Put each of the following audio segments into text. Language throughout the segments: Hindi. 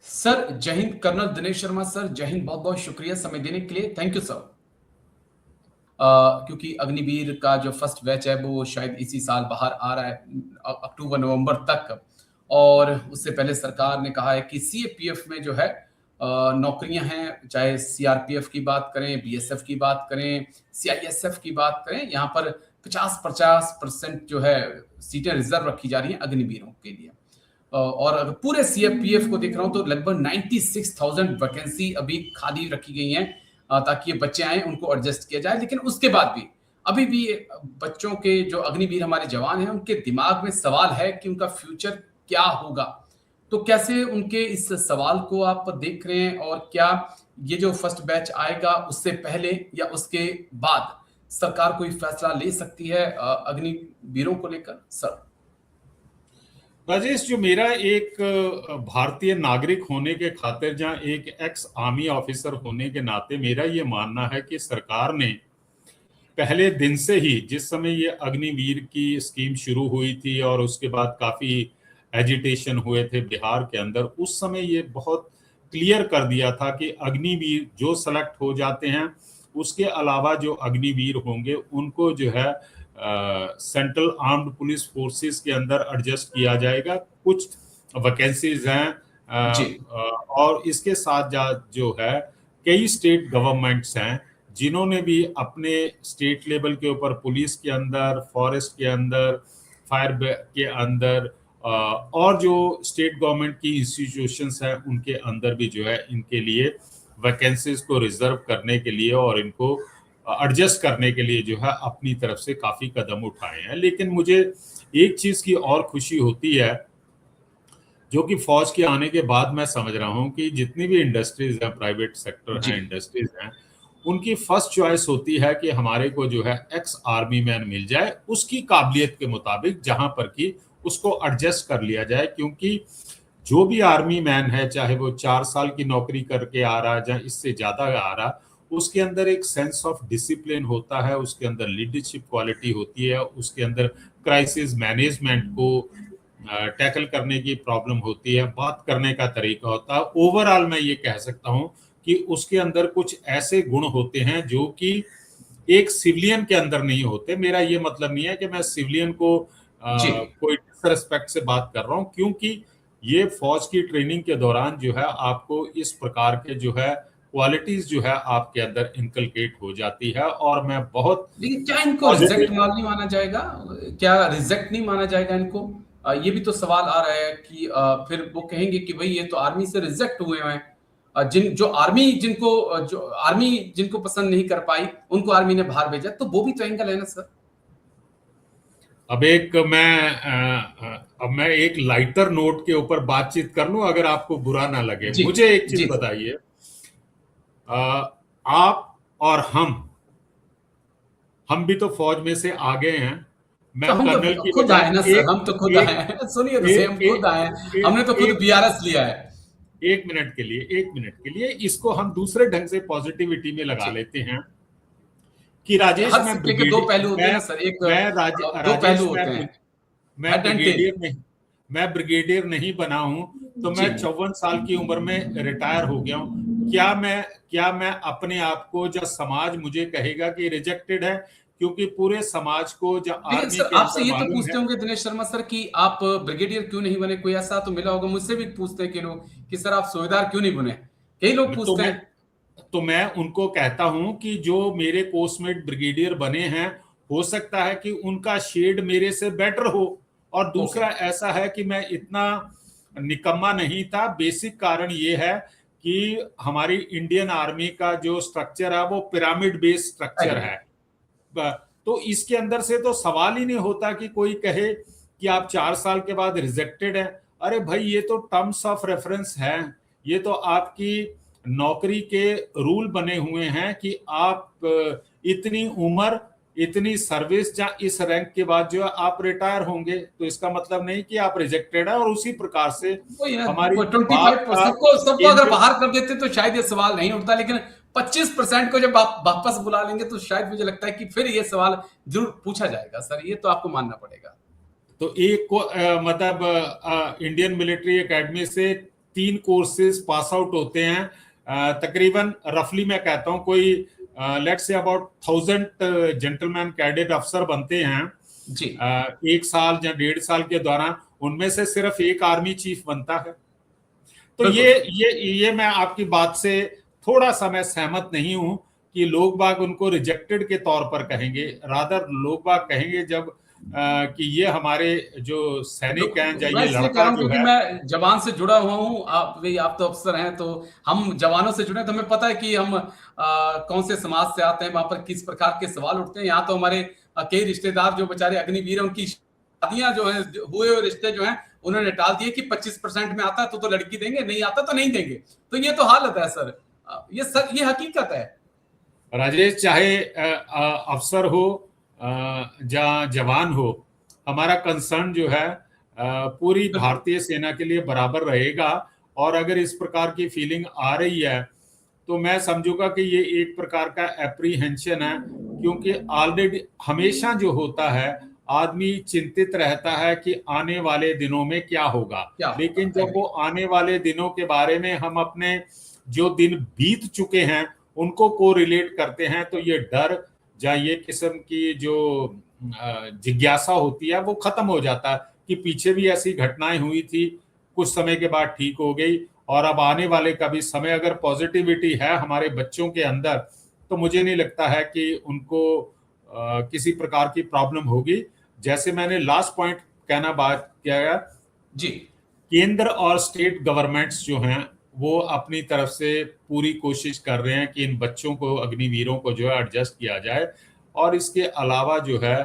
सर जय हिंद। कर्नल दिनेश शर्मा सर, जय हिंद। बहुत बहुत शुक्रिया समय देने के लिए, थैंक यू सर। क्योंकि अग्निवीर का जो फर्स्ट बैच है वो शायद इसी साल बाहर आ रहा है, अक्टूबर नवंबर तक। और उससे पहले सरकार ने कहा है कि सीएपीएफ में जो है नौकरियां हैं, चाहे सीआरपीएफ की बात करें, बीएसएफ की बात करें, सीआईएसएफ की बात करें, यहाँ पर 50-50% जो है सीटें रिजर्व रखी जा रही हैं अग्निवीरों के लिए। और अगर पूरे सीएपीएफ को देख रहा हूं तो लगभग 96,000 वैकेंसी अभी खाली रखी गई हैं, ताकि ये बच्चे आए उनको एडजस्ट किया जाए। लेकिन उसके बाद भी अभी भी बच्चों के जो अग्निवीर हमारे जवान हैं उनके दिमाग में सवाल है कि उनका फ्यूचर क्या होगा। तो कैसे उनके इस सवाल को आप देख रहे हैं, और क्या ये जो फर्स्ट बैच आएगा उससे पहले या उसके बाद सरकार कोई फैसला ले सकती है अग्निवीरों को लेकर सर? राजेश, जो मेरा एक भारतीय नागरिक होने के खातिर, जहां एक एक्स आर्मी ऑफिसर होने के नाते मेरा ये मानना है कि सरकार ने पहले दिन से ही, जिस समय ये अग्निवीर की स्कीम शुरू हुई थी और उसके बाद काफी एजिटेशन हुए थे बिहार के अंदर, उस समय ये बहुत क्लियर कर दिया था कि अग्निवीर जो सेलेक्ट हो जाते हैं उसके अलावा जो अग्निवीर होंगे उनको जो है सेंट्रल आर्म्ड पुलिस फोर्सेस के अंदर एडजस्ट किया जाएगा। कुछ वैकेंसीज हैं और इसके साथ जो है कई स्टेट गवर्नमेंट्स हैं जिन्होंने भी अपने स्टेट लेवल के ऊपर पुलिस के अंदर, फॉरेस्ट के अंदर, फायर के अंदर और जो स्टेट गवर्नमेंट की इंस्टीट्यूशंस हैं उनके अंदर भी जो है इनके लिए वैकेंसीज को रिजर्व करने के लिए और इनको एडजस्ट करने के लिए जो है अपनी तरफ से काफी कदम उठाए हैं। लेकिन मुझे एक चीज की और खुशी होती है, जो कि फौज के आने के बाद मैं समझ रहा हूं कि जितनी भी इंडस्ट्रीज हैं, प्राइवेट सेक्टर हैं, इंडस्ट्रीज हैं, उनकी फर्स्ट चॉइस होती है कि हमारे को जो है एक्स आर्मी मैन मिल जाए, उसकी काबिलियत के मुताबिक, जहां पर कि उसको एडजस्ट कर लिया जाए। क्योंकि जो भी आर्मी मैन है, चाहे वो 4 साल की नौकरी करके आ रहा है या इससे ज्यादा आ रहा, उसके अंदर एक सेंस ऑफ डिसिप्लिन होता है, उसके अंदर लीडरशिप क्वालिटी होती है, उसके अंदर क्राइसिस मैनेजमेंट को टैकल करने की प्रॉब्लम होती है, बात करने का तरीका होता है। ओवरऑल मैं ये कह सकता हूं कि उसके अंदर कुछ ऐसे गुण होते हैं जो कि एक सिविलियन के अंदर नहीं होते। मेरा ये मतलब नहीं है कि मैं सिविलियन को कोई डिसरिस्पेक्ट से बात कर रहा हूं, क्योंकि ये फौज की ट्रेनिंग के दौरान जो है आपको इस प्रकार के जो है क्वालिटीज जो है आपके अंदर इनकलकेट हो जाती है। और मैं बहुत, लेकिन क्या इनको रिजेक्ट नहीं माना जाएगा? क्या रिजेक्ट नहीं माना जाएगा इनको? ये भी तो सवाल आ रहा है कि फिर वो कहेंगे कि भाई ये तो आर्मी से रिजेक्ट हुए हैं। जो आर्मी जिनको पसंद नहीं कर पाई उनको आर्मी ने बाहर भेजा, तो वो भी तो एंगल है ना सर। अब मैं एक लाइटर नोट के ऊपर बातचीत कर लूं, अगर आपको बुरा ना लगे। मुझे एक चीज बताइए, आप और हम भी तो फौज में से आ गए हैं। मैं तो हम कर्नल तो की खुद आए ना सर, हम तो खुद आए हैं। सुनिए तो सही, हम खुद आए हैं, हमने तो खुद बीआरएस लिया है। एक मिनट के लिए इसको हम दूसरे ढंग से पॉजिटिविटी में लगा लेते हैं कि राजेश, हर सिक्के के दो पहलू होते हैं ना सर, एक दो पहलू होते हैं। मैं ब्रिगेडियर नहीं बना हूं, तो मैं 54 साल की उम्र में रिटायर हो गया हूं। क्या मैं अपने आप को, जब समाज मुझे कहेगा कि रिजेक्टेड है, क्योंकि पूरे समाज को जब आर्मी के आपसे ये तो पूछते होंगे दिनेश शर्मा सर कि आप ब्रिगेडियर क्यों नहीं बने? कोई ऐसा तो मिला होगा, मुझसे भी पूछते हैं कि लोग कि सर आप सूबेदार क्यों नहीं बने, कई लोग पूछते हैं। तो मैं उनको कहता हूं कि जो मेरे पोस्टमेट ब्रिगेडियर बने हैं, हो सकता है कि उनका शेड मेरे से बेटर हो। और दूसरा ऐसा है कि मैं इतना निकम्मा नहीं था। बेसिक कारण ये है कि हमारी इंडियन आर्मी का जो स्ट्रक्चर है वो पिरामिड बेस्ड स्ट्रक्चर है। तो इसके अंदर से तो सवाल ही नहीं होता कि कोई कहे कि आप 4 साल के बाद रिजेक्टेड है। अरे भाई, ये तो टर्म्स ऑफ रेफरेंस है, ये तो आपकी नौकरी के रूल बने हुए हैं कि आप इतनी उम्र, इतनी सर्विस, या इस रैंक के बाद जो है आप रिटायर होंगे। तो इसका मतलब नहीं कि आप रिजेक्टेड है। और उसी प्रकार से हमारी 25% को सबको अगर बाहर कर देते तो शायद ये सवाल नहीं उठता, लेकिन 25% को जब आप वापस बुला लेंगे तो शायद मुझे लगता है कि फिर ये सवाल जरूर पूछा जाएगा सर। ये तो आपको मानना पड़ेगा। तो एक को मतलब इंडियन मिलिट्री एकेडमी से 3 कोर्सेज पास आउट होते हैं, तकरीबन रफली मैं कहता हूं कोई let's say about 1000 gentleman cadet अफसर बनते हैं जी। 1 साल या 1.5 साल के दौरान, उनमें से सिर्फ एक आर्मी चीफ बनता है। तो ये मैं आपकी बात से थोड़ा सा मैं सहमत नहीं हूं कि लोग बाग उनको रिजेक्टेड के तौर पर कहेंगे, रादर लोग बाग कहेंगे जब कि ये हमारे जो सैनिक हैं या ये लड़का जो है, मैं जवान से जुड़ा हुआ हूँ, आप तो अफसर हैं, तो हम जवानों से जुड़े, तो हमें पता है कि हम कौन से समाज से आते हैं, वहां पर किस प्रकार के सवाल उठते हैं। यहाँ तो हमारे कई रिश्तेदार जो बेचारे अग्निवीर हैं, उनकी शादियां जो है हुए हुए रिश्ते जो हैं उन्होंने टाल दिए कि 25% में आता है तो लड़की देंगे, नहीं आता तो नहीं देंगे। तो ये तो हालत है सर, ये हकीकत है। राजेश, चाहे अफसर हो या जवान हो, हमारा कंसर्न जो है पूरी भारतीय सेना के लिए बराबर रहेगा। और अगर इस प्रकार की फीलिंग आ रही है तो मैं समझूंगा कि ये एक प्रकार का एप्रीहेंशन है, क्योंकि ऑलरेडी हमेशा जो होता है आदमी चिंतित रहता है कि आने वाले दिनों में क्या होगा, लेकिन जब वो आने वाले दिनों के बारे में हम अपने जो दिन बीत चुके हैं उनको को रिलेट करते हैं तो ये डर या ये किस्म की जो जिज्ञासा होती है वो खत्म हो जाता है कि पीछे भी ऐसी घटनाएं हुई थी, कुछ समय के बाद ठीक हो गई, और अब आने वाले का भी समय, अगर पॉजिटिविटी है हमारे बच्चों के अंदर तो मुझे नहीं लगता है कि उनको किसी प्रकार की प्रॉब्लम होगी। जैसे मैंने लास्ट पॉइंट कहना बात किया जी, केंद्र और स्टेट गवर्नमेंट्स जो हैं वो अपनी तरफ से पूरी कोशिश कर रहे हैं कि इन बच्चों को, अग्निवीरों को जो है एडजस्ट किया जाए। और इसके अलावा जो है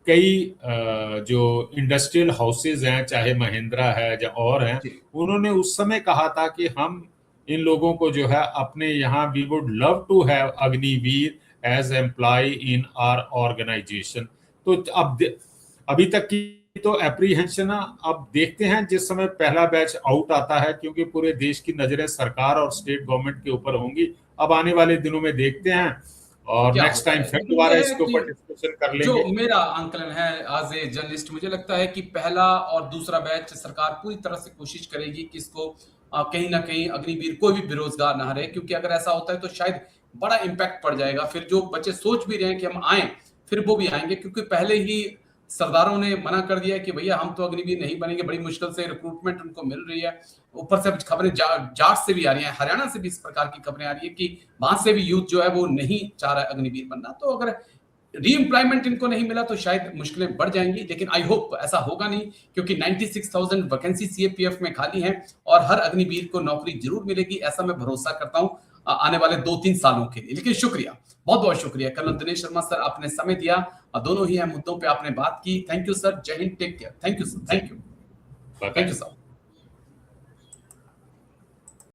कई जो इंडस्ट्रियल हाउसेज हैं, चाहे महिंद्रा है या और हैं, उन्होंने उस समय कहा था कि हम इन लोगों को जो है अपने यहाँ, we would love to have Agniveer as employ in our organisation. तो अब अभी तक की तो एप्रीहेंशन, अब देखते हैं जिस समय पहला बैच आउट आता है, क्योंकि पूरे देश की नजरें सरकार और स्टेट गवर्नमेंट के ऊपर होंगी। अब आने वाले दिनों में देखते हैं और नेक्स्ट टाइम फिर दोबारा इसके ऊपर डिस्कशन कर लेंगे। जो मेरा आंकलन है एज ए जर्नलिस्ट, मुझे लगता है कि पहला और दूसरा बैच सरकार पूरी तरह से कोशिश करेगी कि इसको कहीं ना कहीं अग्निवीर कोई भी बेरोजगार ना रहे, क्योंकि अगर ऐसा होता है तो शायद बड़ा इम्पैक्ट पड़ जाएगा। फिर जो बच्चे सोच भी रहे हैं कि हम आए, फिर वो भी आएंगे, क्योंकि पहले ही सरदारों ने मना कर दिया कि भैया हम तो अग्निवीर नहीं बनेंगे, बड़ी मुश्किल से रिक्रूटमेंट उनको मिल रही है। ऊपर से खबरें जाट से भी आ रही हैं, हरियाणा से भी इस प्रकार की खबरें आ रही है कि वहां से भी यूथ जो है वो नहीं चाह रहा है अग्निवीर बनना। तो अगर रीएम्प्लॉयमेंट इनको नहीं मिला तो शायद मुश्किलें बढ़ जाएंगी, लेकिन आई होप ऐसा होगा नहीं, क्योंकि 96,000 वैकेंसी सीएपीएफ में खाली हैं और हर अग्निवीर को नौकरी जरूर मिलेगी, ऐसा मैं भरोसा करता हूं आने वाले 2-3 सालों के लिए। लेकिन शुक्रिया, बहुत बहुत शुक्रिया कर्नल दिनेश शर्मा सर, आपने समय दिया और दोनों ही अहम मुद्दों पे आपने बात की। थैंक यू सर, जय हिंद, take care. Thank you sir, thank you sir.